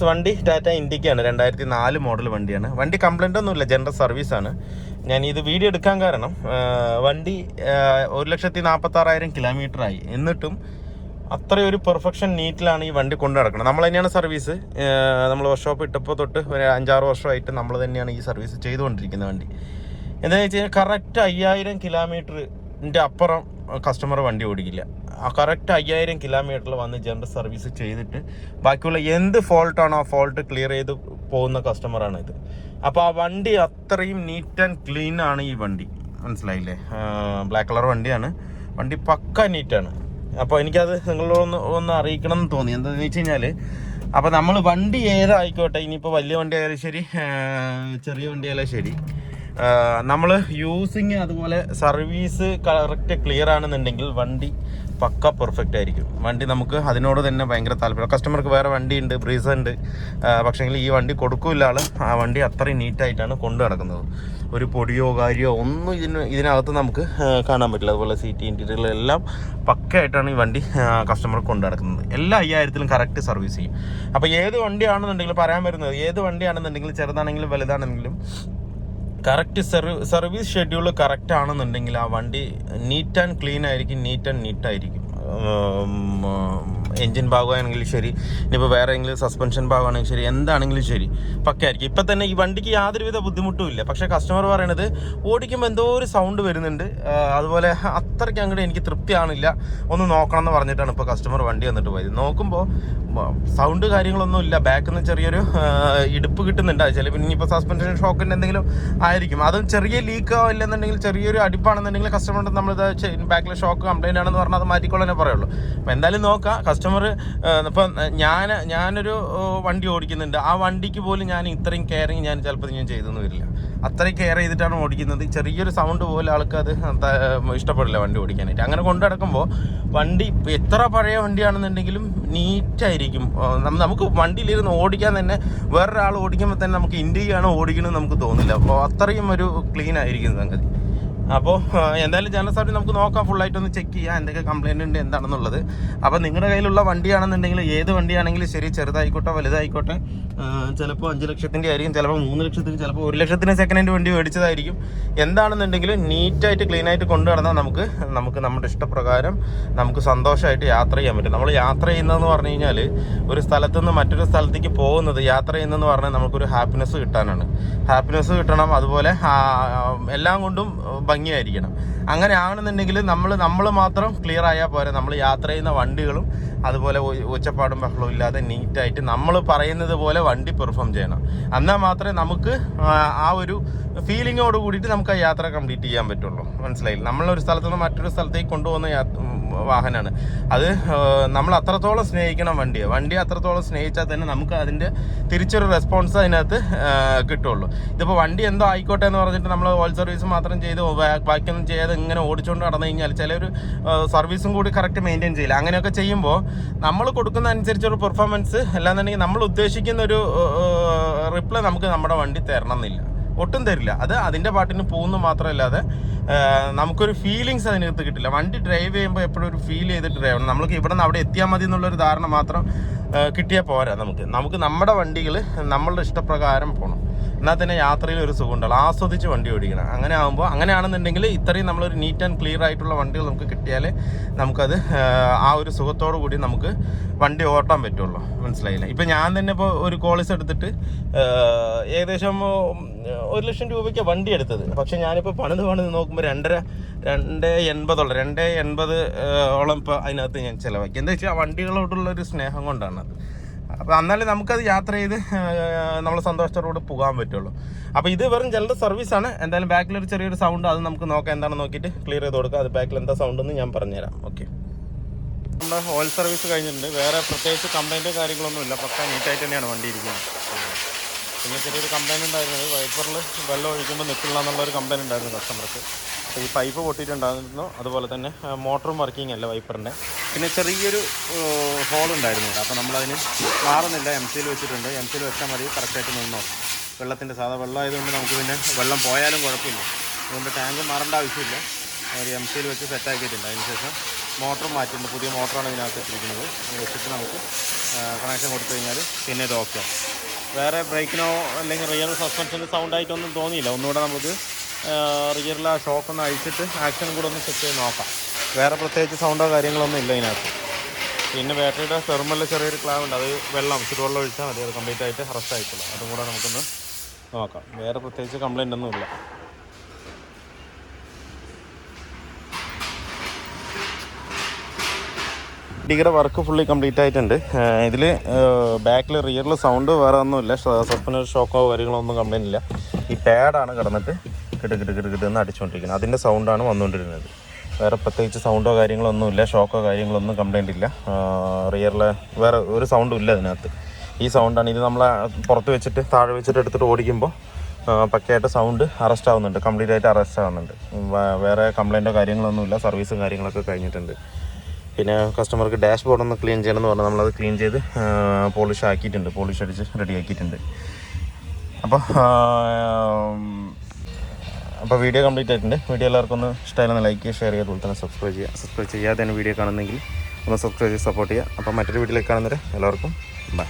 വണ്ടി ടാറ്റ ഇൻഡിക്കയാണ്, 2004 മോഡൽ വണ്ടിയാണ്. വണ്ടി കംപ്ലൈൻ്റ് ഒന്നുമില്ല, ജനറൽ സർവീസാണ്. ഞാൻ ഇത് വീഡിയോ എടുക്കാൻ കാരണം വണ്ടി 1,46,000 കിലോമീറ്ററായി, എന്നിട്ടും അത്രയൊരു പെർഫെക്ഷൻ നീറ്റിലാണ് ഈ വണ്ടി കൊണ്ടു നടക്കുന്നത്. നമ്മൾ തന്നെയാണ് സർവീസ്, നമ്മൾ വർക്ക്ഷോപ്പ് ഇട്ടപ്പോൾ തൊട്ട് ഒരു 5-6 വർഷമായിട്ട് നമ്മൾ തന്നെയാണ് ഈ സർവീസ് ചെയ്തുകൊണ്ടിരിക്കുന്ന വണ്ടി. എന്താണെന്ന് വെച്ച് കഴിഞ്ഞാൽ കറക്റ്റ് 5,000 കിലോമീറ്ററിൻ്റെ അപ്പുറം കസ്റ്റമർ വണ്ടി ഓടിക്കില്ല. ആ കറക്റ്റ് 5,000 കിലോമീറ്ററിൽ വന്ന് ജനറൽ സർവീസ് ചെയ്തിട്ട് ബാക്കിയുള്ള എന്ത് ഫോൾട്ടാണോ ആ ഫോൾട്ട് ക്ലിയർ ചെയ്ത് പോകുന്ന കസ്റ്റമറാണ് ഇത്. അപ്പോൾ ആ വണ്ടി അത്രയും നീറ്റ് ആൻഡ് ക്ലീൻ ആണ് ഈ വണ്ടി, മനസ്സിലായില്ലേ? ബ്ലാക്ക് കളർ വണ്ടിയാണ്, വണ്ടി പക്ക നീറ്റാണ്. അപ്പോൾ എനിക്കത് നിങ്ങളൊന്ന് അറിയിക്കണം എന്ന് തോന്നി. എന്താണെന്ന് വെച്ച് കഴിഞ്ഞാൽ, അപ്പോൾ നമ്മൾ വണ്ടി ഏതായിക്കോട്ടെ, ഇനിയിപ്പോൾ വലിയ വണ്ടി ആയാലും ശരി, ചെറിയ വണ്ടി ആയാലും ശരി, നമ്മൾ യൂസിങ് അതുപോലെ സർവീസ് കറക്റ്റ് ക്ലിയർ ആണെന്നുണ്ടെങ്കിൽ വണ്ടി പക്ക പെർഫെക്റ്റ് ആയിരിക്കും. വണ്ടി നമുക്ക് അതിനോട് തന്നെ ഭയങ്കര താല്പര്യം. കസ്റ്റമർക്ക് വേറെ വണ്ടിയുണ്ട്, ബ്രീസ ഉണ്ട്, പക്ഷേങ്കിൽ ഈ വണ്ടി കൊടുക്കില്ല ആൾ. ആ വണ്ടി അത്രയും നീറ്റായിട്ടാണ് കൊണ്ടു നടക്കുന്നത്. ഒരു പൊടിയോ കാര്യമോ ഒന്നും ഇതിനകത്ത് നമുക്ക് കാണാൻ പറ്റില്ല. അതുപോലെ സീറ്റ് ഇൻറ്റീരിയറിലെല്ലാം പക്കയായിട്ടാണ് ഈ വണ്ടി കസ്റ്റമർ കൊണ്ടു നടക്കുന്നത്. എല്ലാ 5,000-ലും കറക്റ്റ് സർവീസ് ചെയ്യും. അപ്പോൾ ഏത് വണ്ടിയാണെന്നുണ്ടെങ്കിലും പറയാൻ വരുന്നത്, ഏത് വണ്ടിയാണെന്നുണ്ടെങ്കിലും ചെറുതാണെങ്കിലും വലുതാണെങ്കിലും കറക്റ്റ് സർവീസ് ഷെഡ്യൂൾ കറക്റ്റ് ആണെന്നുണ്ടെങ്കിൽ ആ വണ്ടി നീറ്റ് ആൻഡ് ക്ലീൻ ആയിരിക്കും, നീറ്റായിരിക്കും. എൻജിൻ ഭാഗമാണെങ്കിലും ശരി, ഇനിയിപ്പോൾ വേറെ എങ്കിലും സസ്പെൻഷൻ ഭാഗമാണെങ്കിലും ശരി, എന്താണെങ്കിലും ശരി പക്കയായിരിക്കും. ഇപ്പം തന്നെ ഈ വണ്ടിക്ക് യാതൊരുവിധ ബുദ്ധിമുട്ടും ഇല്ല. പക്ഷേ കസ്റ്റമർ പറയണത് ഓടിക്കുമ്പോൾ എന്തോ ഒരു സൗണ്ട് വരുന്നുണ്ട്, അതുപോലെ അത്രയ്ക്ക് അങ്ങോട്ട് എനിക്ക് തൃപ്തിയാണില്ല, ഒന്ന് നോക്കണം എന്ന് പറഞ്ഞിട്ടാണ് ഇപ്പോൾ കസ്റ്റമർ വണ്ടി വന്നിട്ട് പോയത്. നോക്കുമ്പോൾ സൗണ്ട് കാര്യങ്ങളൊന്നും ഇല്ല, ബാക്കിൽ നിന്ന് ചെറിയൊരു ഇടുപ്പ് കിട്ടുന്നുണ്ട്. ചിലപ്പോൾ ഇനിയിപ്പോൾ സസ്പെൻഷൻ ഷോക്കിൻ്റെ എന്തെങ്കിലും ആയിരിക്കും, അതും ചെറിയ ലീക്കോ ഇല്ലെന്നുണ്ടെങ്കിൽ ചെറിയൊരു അടിപ്പാണെന്നുണ്ടെങ്കിൽ കസ്റ്റമർ നമ്മളിത് ബാക്കിലെ ഷോക്ക് കംപ്ലൈൻ്റ് ആണെന്ന് പറഞ്ഞാൽ അത് മാറ്റിക്കൊള്ളാനേ പറയുള്ളൂ. അപ്പോൾ എന്തായാലും നോക്കാം. കസ്റ്റമർ ഇപ്പം ഞാനൊരു വണ്ടി ഓടിക്കുന്നുണ്ട്, ആ വണ്ടിക്ക് പോലും ഞാൻ ഇത്രയും കെയറിങ് ഞാൻ ചിലപ്പോൾ ചെയ്തെന്ന് വരില്ല. അത്രയും കെയർ ചെയ്തിട്ടാണ് ഓടിക്കുന്നത്. ചെറിയൊരു സൗണ്ട് പോലെ ആൾക്ക് അത് ഇഷ്ടപ്പെടില്ല വണ്ടി ഓടിക്കാനായിട്ട്. അങ്ങനെ കൊണ്ടു നടക്കുമ്പോൾ വണ്ടി എത്ര പഴയ വണ്ടിയാണെന്നുണ്ടെങ്കിലും നീറ്റായിരിക്കും. നമുക്ക് വണ്ടിയിലിരുന്ന് ഓടിക്കാൻ തന്നെ, വേറൊരാൾ ഓടിക്കുമ്പോൾ തന്നെ നമുക്ക് ഇന്ത്യയാണ് ഓടിക്കണമെന്ന് നമുക്ക് തോന്നില്ല. അപ്പോൾ അത്രയും ഒരു ക്ലീൻ ആയിരിക്കും സംഗതി. അപ്പോൾ എന്തായാലും ജനറൽ സർവീസ് നമുക്ക് നോക്കാം, ഫുള്ളായിട്ടൊന്ന് ചെക്ക് ചെയ്യാം എന്തൊക്കെ കംപ്ലൈൻറ്റ് ഉണ്ട് എന്താണെന്നുള്ളത്. അപ്പോൾ നിങ്ങളുടെ കയ്യിലുള്ള വണ്ടിയാണെന്നുണ്ടെങ്കിൽ, ഏത് വണ്ടിയാണെങ്കിലും ശരി, ചെറുതായിക്കോട്ടെ വലുതായിക്കോട്ടെ, ചിലപ്പോൾ 5 ലക്ഷത്തിൻ്റെ ആയിരിക്കും, ചിലപ്പോൾ 3 ലക്ഷത്തിന്, ചിലപ്പോൾ 1 ലക്ഷത്തിന് സെക്കൻഡ് ഹാൻഡ് വണ്ടി മേടിച്ചതായിരിക്കും. എന്താണെന്നുണ്ടെങ്കിലും നീറ്റായിട്ട് ക്ലീനായിട്ട് കൊണ്ടു നടന്നാൽ നമുക്ക് നമ്മുടെ ഇഷ്ടപ്രകാരം നമുക്ക് സന്തോഷമായിട്ട് യാത്ര ചെയ്യാൻ പറ്റും. നമ്മൾ യാത്ര ചെയ്യുന്നതെന്ന് പറഞ്ഞു കഴിഞ്ഞാൽ, ഒരു സ്ഥലത്തു നിന്ന് മറ്റൊരു സ്ഥലത്തേക്ക് പോകുന്നത്, യാത്ര ചെയ്യുന്നതെന്ന് പറഞ്ഞാൽ നമുക്കൊരു ഹാപ്പിനെസ് കിട്ടാനാണ്. ഹാപ്പിനെസ് കിട്ടണം, അതുപോലെ എല്ലാം കൊണ്ടും ഭംഗിയായിരിക്കണം. അങ്ങനെ ആണെന്നുണ്ടെങ്കിൽ നമ്മൾ മാത്രം ക്ലിയർ ആയാൽ പോരെ, നമ്മൾ യാത്ര ചെയ്യുന്ന വണ്ടികളും അതുപോലെ ഒച്ചപ്പാടും ബഹളവും ഇല്ലാതെ നീറ്റായിട്ട് നമ്മൾ പറയുന്നത് പോലെ വണ്ടി പെർഫോം ചെയ്യണം. എന്നാൽ മാത്രമേ നമുക്ക് ആ ഒരു ഫീലിങ്ങോട് കൂടിയിട്ട് നമുക്ക് ആ യാത്ര കംപ്ലീറ്റ് ചെയ്യാൻ പറ്റുള്ളൂ. മനസ്സിലായില്ല? നമ്മളൊരു സ്ഥലത്തു നിന്ന് മറ്റൊരു സ്ഥലത്തേക്ക് കൊണ്ടുപോകുന്ന വാഹനമാണ് അത്. നമ്മൾ അത്രത്തോളം സ്നേഹിക്കണം വണ്ടി അത്രത്തോളം സ്നേഹിച്ചാൽ തന്നെ നമുക്ക് അതിൻ്റെ തിരിച്ചൊരു റെസ്പോൺസ് അതിനകത്ത് കിട്ടുള്ളൂ. ഇതിപ്പോൾ വണ്ടി എന്തോ ആയിക്കോട്ടെ എന്ന് പറഞ്ഞിട്ട് നമ്മൾ ഓയിൽ സർവീസ് മാത്രം ചെയ്ത് ബാക്കിയൊന്നും ചെയ്യാതെ ഇങ്ങനെ ഓടിച്ചുകൊണ്ട് നടന്നു കഴിഞ്ഞാൽ ചിലർ സർവീസും കൂടി കറക്റ്റ് മെയിൻറ്റെയിൻ ചെയ്യില്ല. അങ്ങനെയൊക്കെ ചെയ്യുമ്പോൾ നമ്മൾ കൊടുക്കുന്ന അനുസരിച്ചൊരു പെർഫോമൻസ് അല്ലാന്നുണ്ടെങ്കിൽ നമ്മൾ ഉദ്ദേശിക്കുന്ന ഒരു റിപ്ലൈ നമുക്ക് നമ്മുടെ വണ്ടി തരണം എന്നില്ല, ഒട്ടും തരില്ല. അത് അതിൻ്റെ പാട്ടിന് പോകുന്നു മാത്രമല്ലാതെ നമുക്കൊരു ഫീലിങ്സ് അതിനകത്ത് കിട്ടില്ല. വണ്ടി ഡ്രൈവ് ചെയ്യുമ്പോൾ എപ്പോഴും ഒരു ഫീൽ ചെയ്തിട്ട് ഡ്രൈവ് ചെയ്യണം. നമുക്ക് ഇവിടെ നിന്ന് അവിടെ എത്തിയാൽ മതി എന്നുള്ളൊരു ധാരണ മാത്രം കിട്ടിയാൽ പോരാ. നമുക്ക് നമ്മുടെ വണ്ടികൾ നമ്മളുടെ ഇഷ്ടപ്രകാരം പോകണം. എന്നാൽ തന്നെ യാത്രയിൽ ഒരു സുഖം ഉണ്ടാവും, ആസ്വദിച്ച് വണ്ടി ഓടിക്കണം. അങ്ങനെയാണെന്നുണ്ടെങ്കിൽ ഇത്രയും നമ്മളൊരു നീറ്റ് ആൻഡ് ക്ലിയർ ആയിട്ടുള്ള വണ്ടികൾ നമുക്ക് കിട്ടിയാലേ നമുക്കത് ആ ഒരു സുഖത്തോടു കൂടി നമുക്ക് വണ്ടി ഓട്ടാൻ പറ്റുള്ളൂ. മനസ്സിലായില്ല? ഇപ്പം ഞാൻ തന്നെ ഇപ്പോൾ ഒരു കോളേജ് എടുത്തിട്ട് ഏകദേശം 1 ലക്ഷം രൂപയ്ക്ക് വണ്ടി എടുത്തത്. പക്ഷെ ഞാനിപ്പോൾ പണിത് നോക്കുമ്പോൾ 2.80 ഓളം ഇപ്പോൾ അതിനകത്ത് ഞാൻ ചിലവാക്കി. എന്താ വെച്ചാൽ വണ്ടികളോടുള്ളൊരു സ്നേഹം കൊണ്ടാണത്. അപ്പോൾ എന്നാലും നമുക്കത് യാത്ര ചെയ്ത് നമ്മൾ സന്തോഷത്തോടുകൂടി പോകാൻ പറ്റുള്ളൂ. അപ്പോൾ ഇത് വെറും ജനറൽ സർവീസാണ്. എന്തായാലും ബാക്കിലൊരു ചെറിയൊരു സൗണ്ട്, അത് നമുക്ക് നോക്കാം, എന്താണെന്ന് നോക്കിയിട്ട് ക്ലിയർ ചെയ്ത് കൊടുക്കാം. അത് ബാക്കിൽ എന്താ സൗണ്ടെന്ന് ഞാൻ പറഞ്ഞുതരാം. ഓക്കെ, നമ്മുടെ ഓയിൽ സർവീസ് കഴിഞ്ഞിട്ടുണ്ട്. വേറെ പ്രത്യേകിച്ച് കംപ്ലൈൻറ്റ് കാര്യങ്ങളൊന്നുമില്ല, പക്ക നീറ്റായിട്ട് തന്നെയാണ് വണ്ടി ഇരിക്കുന്നത്. പിന്നെ ചെറിയൊരു കംപ്ലൈൻറ്റ് ഉണ്ടായിരുന്നത്, വൈപ്പറിൽ വെള്ളം ഒഴിക്കുമ്പോൾ നിൽക്കില്ല എന്നുള്ളൊരു കംപ്ലൈൻറ്റ് ഉണ്ടായിരുന്നു കസ്റ്റമർക്ക്. അപ്പോൾ ഈ പൈപ്പ് പൊട്ടിയിട്ടുണ്ടായിരുന്നു, അതുപോലെ തന്നെ മോട്ടറും വർക്കിംഗ് അല്ല വൈപ്പറിൻ്റെ. പിന്നെ ചെറിയൊരു ഹോൾ ഉണ്ടായിരുന്നു ഇവിടെ. അപ്പോൾ നമ്മളതിന് മാറുന്നില്ല, MC-യിൽ വെച്ചിട്ടുണ്ട്. MC-യിൽ വെച്ചാൽ മതി, കറക്റ്റായിട്ട് നിന്നോ. വെള്ളത്തിൻ്റെ സാധാ വെള്ളം ആയതുകൊണ്ട് നമുക്ക് പിന്നെ വെള്ളം പോയാലും കുഴപ്പമില്ല, അതുകൊണ്ട് ടാങ്ക് മാറേണ്ട ആവശ്യമില്ല. ഒരു MC-യിൽ വെച്ച് സെറ്റാക്കിയിട്ടുണ്ട്. അതിന് ശേഷം മോട്ടർ മാറ്റിയിട്ടുണ്ട്. പുതിയ മോട്ടറാണ് ഇതിനകത്ത് ഇട്ടിരിക്കുന്നത്. വെച്ചിട്ട് നമുക്ക് കണക്ഷൻ കൊടുത്തു കഴിഞ്ഞാൽ പിന്നെ ഇത് ഓക്കെ. വേറെ ബ്രേക്കിനോ അല്ലെങ്കിൽ റിയർ സസ്പെൻഷൻ്റെ സൗണ്ടായിട്ടൊന്നും തോന്നിയില്ല. ഒന്നുകൂടെ നമുക്ക് റിയറിൽ ആ ഷോക്കൊന്ന് അഴിച്ചിട്ട് ആക്ഷനും കൂടെ ഒന്ന് ചെക്ക് ചെയ്ത് നോക്കാം. വേറെ പ്രത്യേകിച്ച് സൗണ്ടോ കാര്യങ്ങളൊന്നും ഇല്ല ഇതിനകത്ത്. പിന്നെ ബാറ്ററിയുടെ തെർമലിൽ ചെറിയൊരു ക്ലാവ് ഉണ്ട്. അത് ചുടുവെള്ളം ഒഴിച്ചാൽ മതി. അത് കംപ്ലീറ്റ് ആയിട്ട് അറസ്റ്റ് ആയിട്ടില്ല. അതും കൂടെ നമുക്കൊന്ന് നോക്കാം. വേറെ പ്രത്യേകിച്ച് കംപ്ലൈൻ്റ് ഒന്നും ഇല്ല. വണ്ടിയുടെ വർക്ക് ഫുള്ളി കംപ്ലീറ്റ് ആയിട്ടുണ്ട്. ഇതിൽ ബാക്കിൽ റിയറിൽ സൗണ്ട് വേറെ ഒന്നുമില്ല. സസ്പെൻഷൻ ഷോക്കോ കാര്യങ്ങളോ ഒന്നും കംപ്ലൈൻ്റ് ഇല്ല. ഈ പാഡാണ് കിടന്നിട്ട് കിടുന്ന് അടിച്ചുകൊണ്ടിരിക്കുന്നത്. അതിൻ്റെ സൗണ്ടാണ് വന്നുകൊണ്ടിരുന്നത്. വേറെ പ്രത്യേകിച്ച് സൗണ്ടോ കാര്യങ്ങളോ ഒന്നുമില്ല. ഷോക്കോ കാര്യങ്ങളൊന്നും കംപ്ലൈൻ്റ് ഇല്ല. റിയറിൽ വേറെ ഒരു സൗണ്ടും ഇല്ല ഇതിനകത്ത്. ഈ സൗണ്ടാണ്. ഇത് നമ്മൾ പുറത്ത് വെച്ചിട്ട് താഴെ വെച്ചിട്ട് എടുത്തിട്ട് ഓടിക്കുമ്പോൾ പക്കയായിട്ട് സൗണ്ട് അറസ്റ്റ് ആവുന്നുണ്ട്. കംപ്ലീറ്റ് ആയിട്ട് അറസ്റ്റ് ആവുന്നുണ്ട്. വേറെ കംപ്ലൈൻറ്റോ കാര്യങ്ങളൊന്നുമില്ല. സർവീസും കാര്യങ്ങളൊക്കെ കഴിഞ്ഞിട്ടുണ്ട്. പിന്നെ കസ്റ്റമർക്ക് ഡാഷ് ബോർഡ് ഒന്ന് ക്ലീൻ ചെയ്യണമെന്ന് പറഞ്ഞാൽ നമ്മളത് ക്ലീൻ ചെയ്ത് പോളിഷ് ആക്കിയിട്ടുണ്ട്. പോളിഷ് അടിച്ച് റെഡി ആക്കിയിട്ടുണ്ട്. അപ്പോൾ വീഡിയോ കംപ്ലീറ്റ് ആയിട്ടുണ്ട്. വീഡിയോ എല്ലാവർക്കും ഒന്ന് ഇഷ്ടമായിരുന്നു ലൈക്ക് ചെയ്യുക, ഷെയർ ചെയ്യുക, അതുപോലെ തന്നെ സബ്സ്ക്രൈബ് ചെയ്യാതെ തന്നെ വീഡിയോ കാണുന്നെങ്കിൽ ഒന്ന് സബ്സ്ക്രൈബ് ചെയ്ത് സപ്പോർട്ട് ചെയ്യുക. അപ്പോൾ മറ്റൊരു വീഡിയോയിലേക്ക് കാണുന്നവരെ എല്ലാവർക്കും ബൈ.